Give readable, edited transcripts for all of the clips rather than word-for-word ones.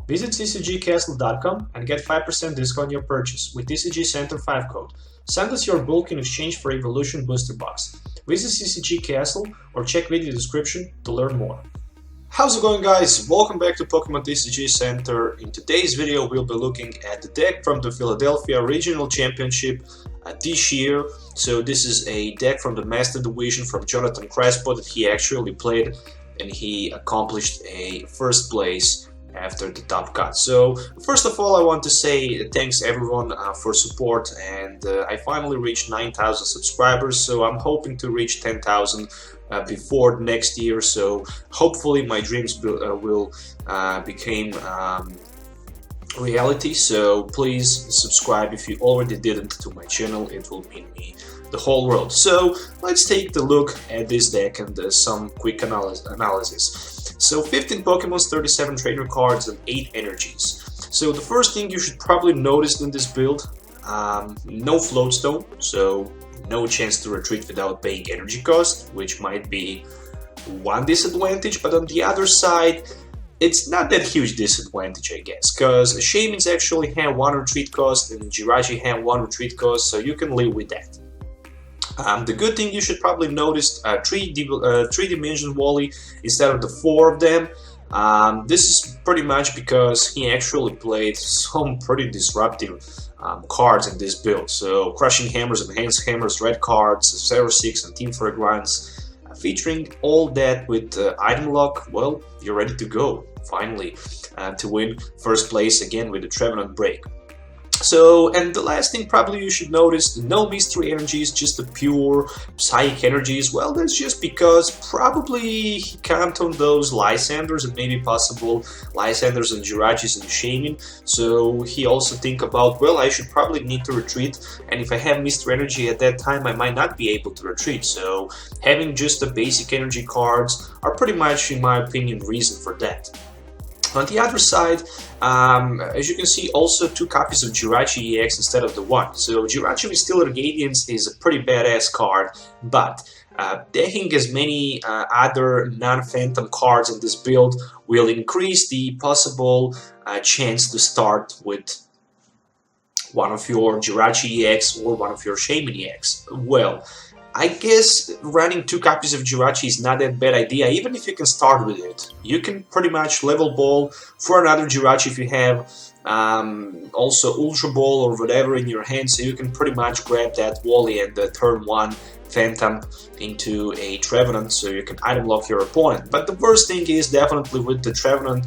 Visit TCGcastle.com and get 5% discount on your purchase with TCGcenter 5 code. Send us your bulk in exchange for Evolution Booster Box. Visit CCG Castle or check video description to learn more. How's it going, guys? Welcome back to Pokemon TCG Center. In today's video we'll be looking at the deck from the Philadelphia Regional Championship this year. So this is a deck from the Master Division from Jonathan Crespo that he actually played, and he accomplished a first place after the top cut. So first of all, I want to say thanks everyone for support, and I finally reached 9,000 subscribers, so I'm hoping to reach 10,000 before next year. So hopefully my dreams will become reality. So please subscribe if you already didn't to my channel. It will mean me the whole world. So let's take a look at this deck and some quick analysis. So 15 Pokemons, 37 trainer cards, and 8 energies. So the first thing you should probably notice in this build, no Floatstone, so no chance to retreat without paying energy cost, which might be one disadvantage, but on the other side, it's not that huge disadvantage, I guess, because Shaymins actually have 1 retreat cost and Jirachi have 1 retreat cost, so you can live with that. The good thing you should probably notice, 3-dimension Wally instead of the 4 of them. This is pretty much because he actually played some pretty disruptive cards in this build. So Crushing Hammers, Enhanced Hammers, Red cards, Xerosic and Team for Grunts, featuring all that with item lock. Well, you're ready to go, finally, to win first place again with the Trevenant BREAK. So, and the last thing probably you should notice, no mystery energies, just the pure psychic energies. Well, that's just because probably he can't on those Lysandres and maybe possible Lysandres and Jirachis and Shaymin. So he also think about, well, I should probably need to retreat, and if I have mystery energy at that time, I might not be able to retreat. So having just the basic energy cards are pretty much, in my opinion, reason for that. On the other side, as you can see, also 2 copies of Jirachi-EX instead of the 1. So Jirachi with Stellar Radiance is a pretty badass card, but decking as many other non-Phantom cards in this build will increase the possible chance to start with one of your Jirachi-EX or one of your Shaymin-EX. Well, I guess running 2 copies of Jirachi is not that bad idea, even if you can start with it. You can pretty much level ball for another Jirachi if you have also Ultra Ball or whatever in your hand, so you can pretty much grab that Wally and the turn 1 Phantump into a Trevenant, so you can item lock your opponent. But the worst thing is definitely with the Trevenant,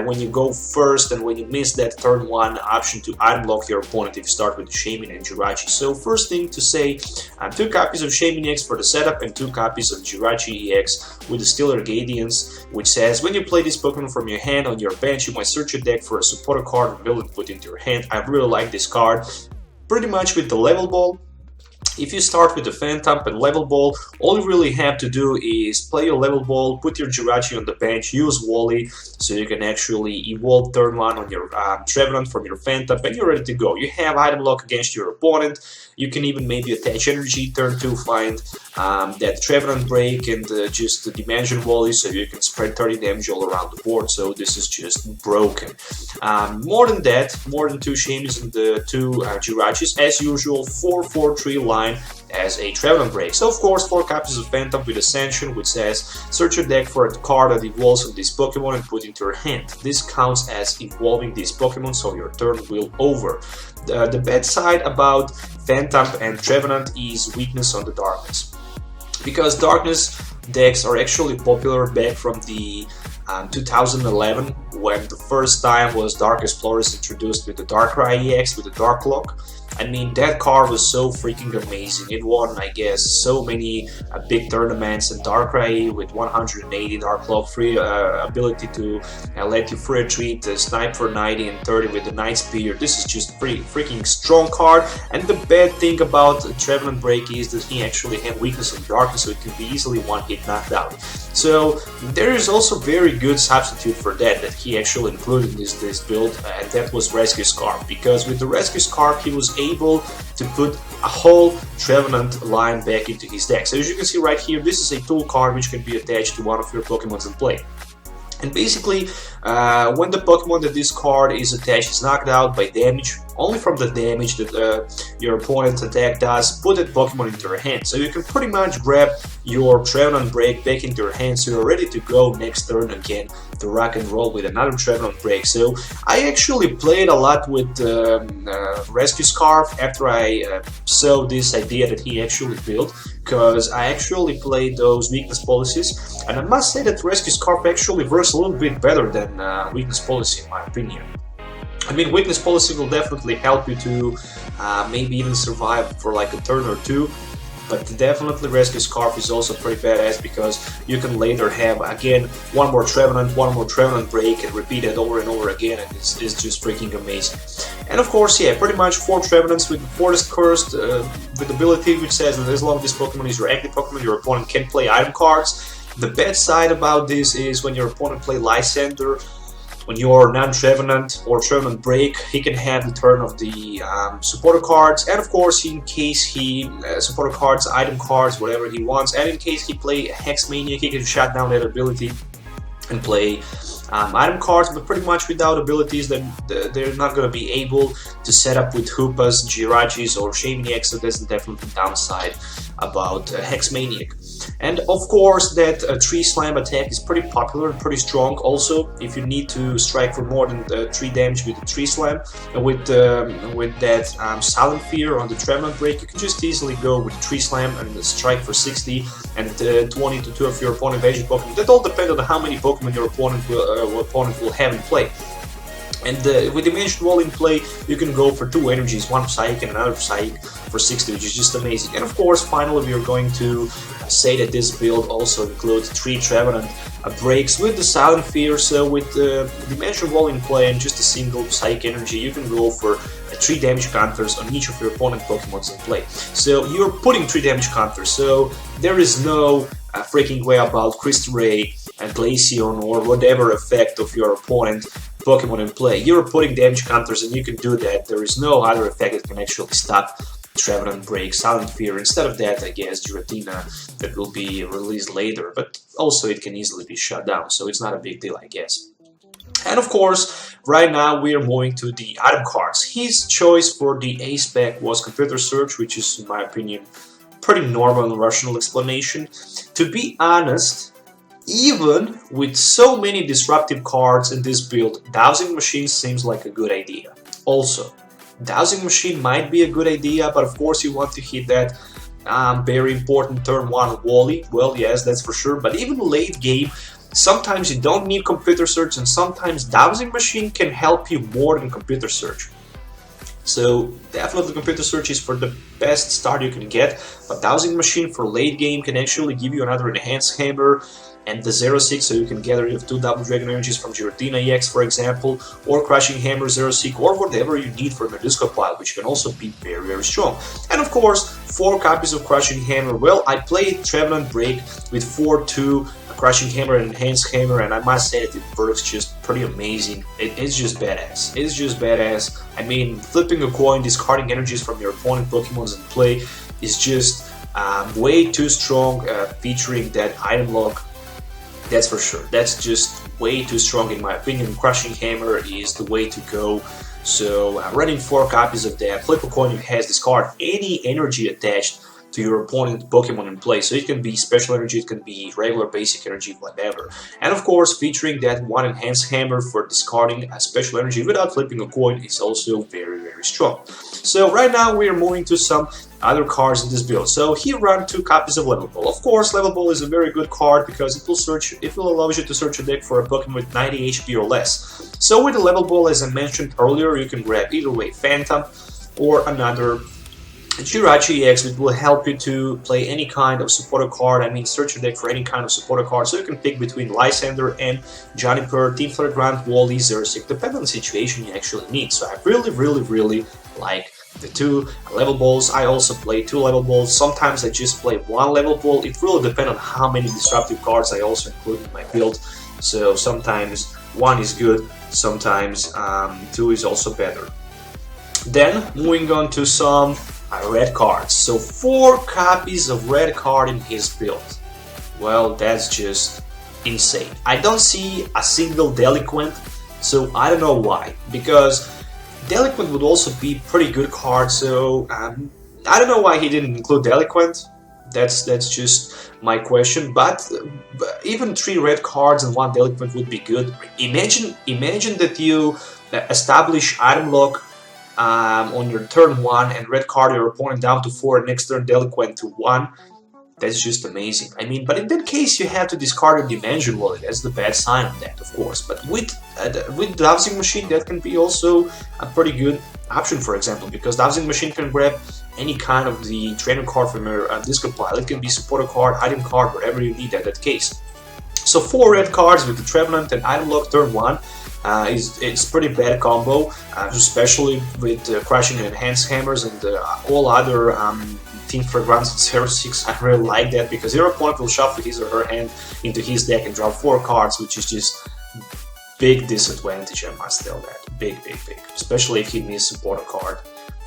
when you go first and when you miss that turn 1 option to item lock your opponent if you start with the Shaymin and Jirachi. So first thing to say, 2 copies of Shaymin-EX for the setup and 2 copies of Jirachi-EX with the Stellar Radiance, which says when you play this Pokemon from your hand on your bench, you might search your deck for a supporter card revealed and put into your hand. I really like this card. Pretty much with the level ball, if you start with the Phantump and level ball, all you really have to do is play your level ball, put your Jirachi on the bench, use Wally, so you can actually evolve turn 1 on your Trevenant from your Phantump, and you're ready to go. You have item lock against your opponent. You can even maybe attach energy turn 2, find that Trevenant BREAK and just the Dimension Wally, so you can spread 30 damage all around the board. So this is just broken. More than that, more than 2 Shaymins and the 2 Jirachis, as usual, 4-4-3 line as a Trevenant BREAK. So of course 4 copies of Phantump with Ascension, which says search your deck for a card that evolves on this Pokemon and put into your hand. This counts as evolving this Pokemon, so your turn will over. The bad side about Phantump and Trevenant is weakness on the Darkness, because Darkness decks are actually popular back from the 2011, when the first time was Dark Explorers introduced with the Darkrai-EX with the Dark Lock. I mean, that card was so freaking amazing. It won, I guess, so many big tournaments, and Darkrai with 180 Dark Lock, free ability to let you free retreat, snipe for 90 and 30 with the Night Spear. This is just freaking strong card. And the bad thing about Trevenant BREAK is that he actually had weakness on Darkness, so it can be easily one-hit knocked out. So there is also very good substitute for that he actually included in this build, and that was Rescue Scarf, because with the Rescue Scarf he was able to put a whole Trevenant line back into his deck. So as you can see right here, this is a tool card which can be attached to one of your Pokemons in play. And basically, when the Pokemon that this card is attached is knocked out by damage, only from the damage that your opponent's attack does, put that Pokemon into your hand. So you can pretty much grab your Trevenant Break back into your hand, so you're ready to go next turn again to rock and roll with another Trevenant Break. So I actually played a lot with Rescue Scarf after I saw this idea that he actually built, because I actually played those weakness policies, and I must say that Rescue Scarf actually works a little bit better than weakness policy in my opinion. I mean, weakness policy will definitely help you to maybe even survive for like a turn or two, but definitely Rescue Scarf is also pretty badass, because you can later have again one more Trevenant Break and repeat it over and over again, and it's just freaking amazing. And of course, yeah, pretty much 4 Trevenants with Forest Cursed with ability which says that as long as this Pokemon is your active Pokemon, your opponent can play item cards. The bad side about this is when your opponent play Lysandre, when you're non-Trevenant or Trevenant Break, he can have the turn of the supporter cards, and of course, in case he supporter cards, item cards, whatever he wants, and in case he play Hexmaniac, he can shut down that ability and play item cards, but pretty much without abilities, then they're not going to be able to set up with Hoopas, Jirachis, or Shaymin-EX, so that's the definitely downside about Hexmaniac. And of course, that Tree Slam attack is pretty popular and pretty strong. Also, if you need to strike for more than 3 damage with the Tree Slam, and with that Silent Fear on the Trevenant Break, you can just easily go with the Tree Slam and strike for 60 and 20 to 2 of your opponent's basic Pokemon. That all depends on how many Pokemon your opponent will have in play. And with Dimension Wall in play, you can go for 2 energies, one Psychic and another Psychic for 60, which is just amazing. And of course, finally, we are going to say that this build also includes 3 Trevenant breaks with the Silent Fear. So with Dimension Wall in play and just a single Psychic energy, you can go for 3 damage counters on each of your opponent Pokemons in play. So you're putting 3 damage counters, so there is no freaking way about Crystal Ray and Glaceon or whatever effect of your opponent Pokemon in play. You're putting damage counters and you can do that. There is no other effect that can actually stop Trevenant Break, Silent Fear. Instead of that, I guess Giratina that will be released later, but also it can easily be shut down, so it's not a big deal, I guess. And of course, right now we are moving to the item cards. His choice for the ace pack was Computer Search, which is, in my opinion, pretty normal and rational explanation. To be honest, even with so many disruptive cards in this build, Dowsing Machine seems like a good idea. Also, Dowsing Machine might be a good idea, but of course you want to hit that very important turn 1 Wally. Well, yes, that's for sure, but even late game, sometimes you don't need Computer Search, and sometimes Dowsing Machine can help you more than Computer Search. So definitely Computer Search is for the best start you can get, but Dowsing Machine for late game can actually give you another Enhanced Hammer and the Xerosic, so you can get rid of 2 Double Dragon energies from Giratina-EX, for example, or Crushing Hammer, Xerosic, or whatever you need from your disco pile, which can also be very, very strong. And of course, 4 copies of Crushing Hammer. Well, I played Trevenant Break with 4-2 Crushing Hammer and Enhanced Hammer, and I must say that it works just pretty amazing. It's just badass. It's just badass. I mean, flipping a coin, discarding energies from your opponent Pokemons in play is just way too strong, featuring that item lock. That's for sure. That's just way too strong in my opinion. Crushing Hammer is the way to go. So running 4 copies of that, flip a coin, you has discard any energy attached to your opponent Pokemon in play. So it can be special energy, it can be regular basic energy, whatever. And of course, featuring that 1 Enhanced Hammer for discarding a special energy without flipping a coin is also very, very strong. So right now we are moving to some other cards in this build. So he ran 2 copies of Level Ball. Of course, Level Ball is a very good card because it will allow you to search a deck for a Pokemon with 90 HP or less. So with the Level Ball, as I mentioned earlier, you can grab either way Phantump or another Jirachi-EX, which will help you to play any kind of supporter card. I mean, search your deck for any kind of supporter card, so you can pick between Lysandre and Juniper, Team Flare, Grunt, Wally, Xerosic, depending on the situation you actually need. So I really like the 2 level balls. I also play 2 level balls. Sometimes I just play 1 level ball. It really depends on how many disruptive cards I also include in my build. So sometimes 1 is good, sometimes 2 is also better. Then moving on to some red cards. So 4 copies of red card in his build. Well, that's just insane. I don't see a single Delinquent, so I don't know why, because Delinquent would also be pretty good card, so I don't know why he didn't include Delinquent. That's just my question. But even 3 red cards and 1 Delinquent would be good. Imagine that you establish item lock on your turn 1 and red card your opponent down to 4 and next turn Delinquent to 1. That's just amazing. I mean, but in that case you have to discard a Dimension Wallet. That's the bad sign of that, of course. But with Dowsing Machine, that can be also a pretty good option, for example, because Dowsing Machine can grab any kind of the trainer card from your discard pile. It can be supporter card, item card, whatever you need at that case. So 4 red cards with the Trevenant and item lock turn 1 it's pretty bad combo, especially with Crushing and Enhanced Hammers and all other Team for Grunt and Xerosic. I really like that because your opponent will shuffle his or her hand into his deck and draw 4 cards, which is just big disadvantage, I must tell that. Big. Especially if he misses supporter card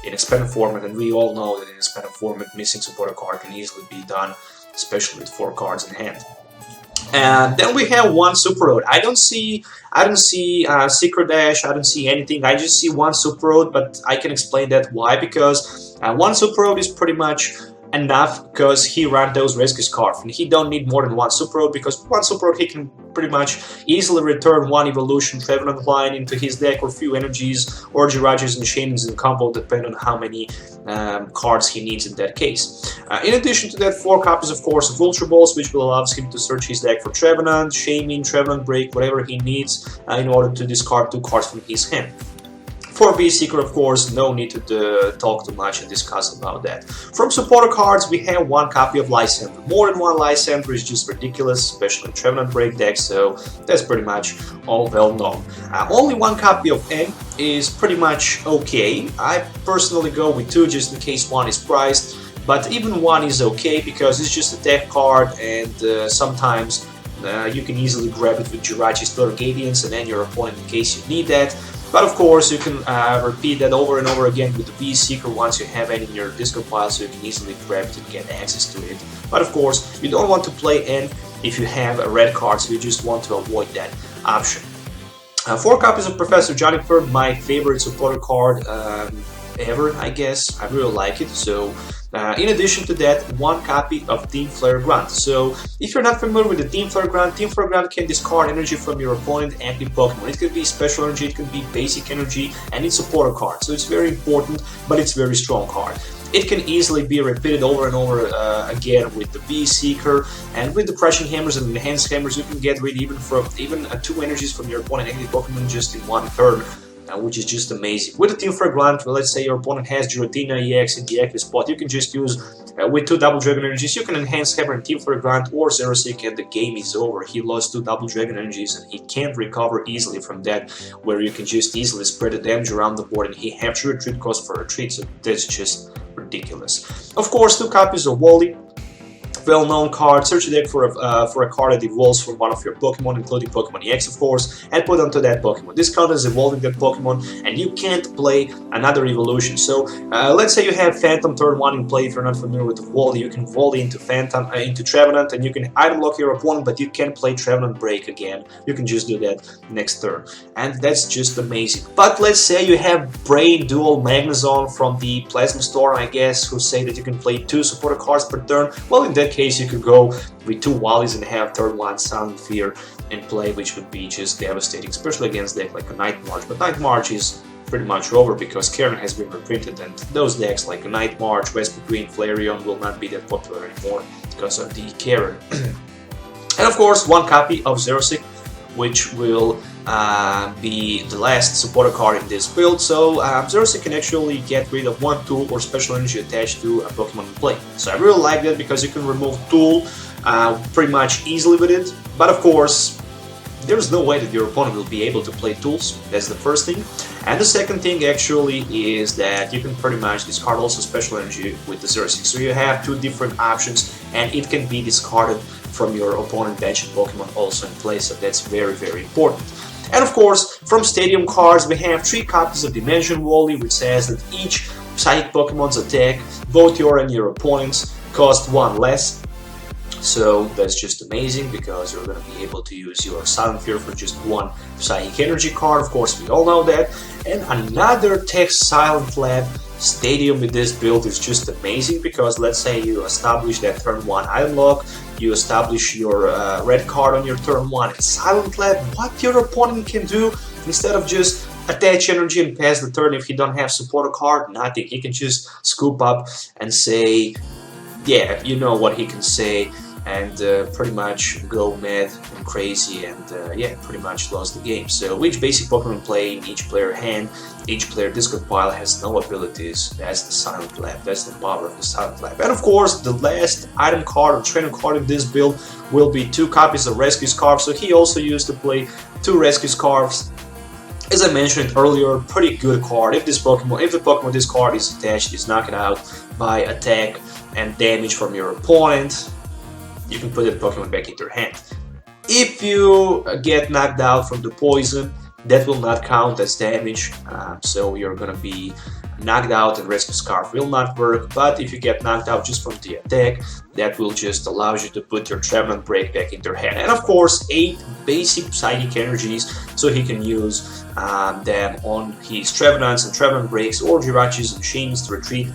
in expanded format, and we all know that in expanded format missing supporter card can easily be done, especially with 4 cards in hand. And then we have 1 Super Road. I don't see Secret Dash, I don't see anything, I just see 1 Super Road, but I can explain that why, because 1 Super Road is pretty much enough because he ran those Rescue Scarf, and he don't need more than 1 Super Road, because 1 Super Road he can pretty much easily return 1 Evolution Trevenant line into his deck, or few energies, or Jirachis and Shaymins in combo, depending on how many cards he needs in that case. In addition to that, 4 copies, of course, of Ultra Balls, which will allow him to search his deck for Trevenant, Shaymin, Trevenant Break, whatever he needs in order to discard 2 cards from his hand. For B-Seeker, of course, no need to talk too much and discuss about that. From supporter cards, we have 1 copy of Lysandre. More than 1 Lysandre is just ridiculous, especially in Trevenant Break deck, so that's pretty much all well known. Only 1 copy of N is pretty much okay. I personally go with 2 just in case 1 is priced, but even 1 is okay because it's just a deck card, and sometimes you can easily grab it with Jirachi's Gadians and then your opponent in case you need that. But of course, you can repeat that over and over again with the B-Seeker once you have N in your discard pile, so you can easily grab it and get access to it. But of course, you don't want to play N if you have a red card, so you just want to avoid that option. 4 copies of Professor Juniper, my favorite supporter card ever, I guess. I really like it. So in addition to that, 1 copy of Team Flare Grunt. So if you're not familiar with the Team Flare Grunt can discard energy from your opponent active Pokemon. It can be special energy, it can be basic energy, and it's a supporter card. So it's very important, but it's a very strong card. It can easily be repeated over and over again with the B-Seeker, and with the Crushing Hammers and Enhanced Hammers you can get rid even 2 energies from your opponent active Pokemon just in 1 turn. Which is just amazing. With the Team for Grunt, let's say your opponent has Giratina-EX in the active spot, you can just use, with 2 Double Dragon energies, you can enhance Hammer and Team for Grunt or Xerosic, and the game is over. He lost 2 Double Dragon energies and he can't recover easily from that, where you can just easily spread the damage around the board and he have 3 retreat cost for retreat, so that's just ridiculous. Of course, 2 copies of Wally, well-known card. Search the deck for a card that evolves from one of your Pokemon, including Pokemon EX, of course, and put onto that Pokemon. This card is evolving that Pokemon, and you can't play another evolution. So, let's say you have Phantump turn 1 in play. If you're not familiar with Wally, you can volley into Phantump, into Trevenant, and you can item lock your opponent, but you can't play Trevenant Break again. You can just do that next turn, and that's just amazing. But let's say you have Brain Dual Magnezone from the Plasma Store, I guess, who say that you can play 2 supporter cards per turn. Well, in that case, you could go with 2 Wallies and have turn 1 Sound Fear in play, which would be just devastating, especially against deck like a Night March. But Night March is pretty much over because Karen has been reprinted, and those decks like a Night March, Vesper Queen, Flareon will not be that popular anymore because of the Karen. And of course, 1 copy of Xerosic, which will be the last supporter card in this build. So Xerosic can actually get rid of 1 tool or special energy attached to a Pokemon in play. So I really like that because you can remove tool pretty much easily with it. But of course, there's no way that your opponent will be able to play tools. That's the first thing. And the second thing actually is that you can pretty much discard also special energy with the Xerosic. So you have 2 different options, and it can be discarded from your opponent bench Pokemon also in play. So that's very, very important. And of course, from Stadium cards, we have 3 copies of Dimension Wally, which says that each Psychic Pokemon's attack, both your and your opponent's, cost 1 less. So that's just amazing because you're going to be able to use your Silent Fear for just one Psychic Energy card. Of course, we all know that. And another Tech Silent Lab Stadium with this build is just amazing because let's say you establish that turn 1 item lock, you establish your red card on your turn 1 and Silent Lab, what your opponent can do instead of just attach energy and pass the turn if he don't have supporter card, nothing. He can just scoop up and say, yeah, you know what he can say, and pretty much go mad and crazy and yeah, pretty much lost the game. So each basic Pokemon play in each player hand, each player discard pile has no abilities. That's the Silent Lab, that's the power of the Silent Lab. And of course, the last item card or trainer card in this build will be 2 copies of Rescue Scarf. So he also used to play 2 Rescue Scarves. As I mentioned earlier, pretty good card. If the Pokemon this card is attached, is knocked out by attack and damage from your opponent, you can put that Pokemon back into your hand. If you get knocked out from the poison, that will not count as damage, so you're gonna be knocked out and Rescue Scarf will not work. But if you get knocked out just from the attack, that will just allow you to put your Trevenant Break back into your hand. And of course, 8 basic Psychic Energies, so he can use them on his Trevenants and Trevenant Breaks or Jirachis and Shaymins to retreat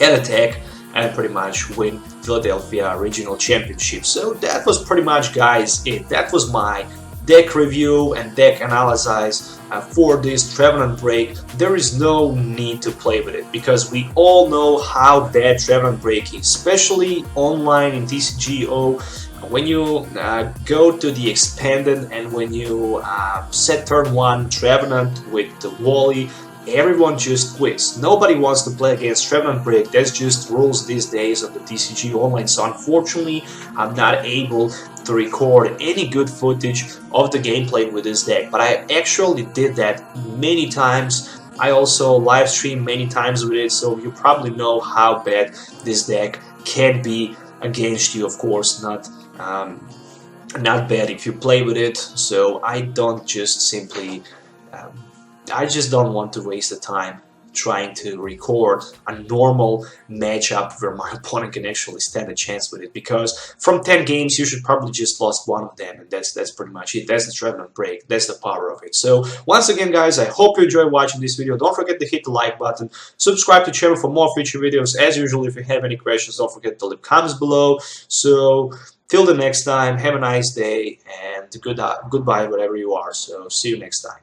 and attack and pretty much win Philadelphia Regional Championship. So that was pretty much, guys, it. That was my deck review and deck analysis for this Trevenant Break. There is no need to play with it because we all know how bad Trevenant Break is, especially online in TCGO. When you go to the expanded and when you set turn 1 Trevenant with the Wally, everyone just quits. Nobody wants to play against Trevenant Break. That's just rules these days of the TCG Online. So unfortunately, I'm not able to record any good footage of the gameplay with this deck. But I actually did that many times. I also live streamed many times with it, so you probably know how bad this deck can be against you. Of course, not bad if you play with it. So I don't just simply I just don't want to waste the time trying to record a normal matchup where my opponent can actually stand a chance with it, because from 10 games you should probably just lost 1 of them, and that's pretty much it. That's the Trevenant Break, that's the power of it. So once again, guys, I hope you enjoyed watching this video. Don't forget to hit the like button, subscribe to the channel for more future videos. As usual, if you have any questions, don't forget to leave comments below. So till the next time, have a nice day and goodbye wherever you are. So see you next time.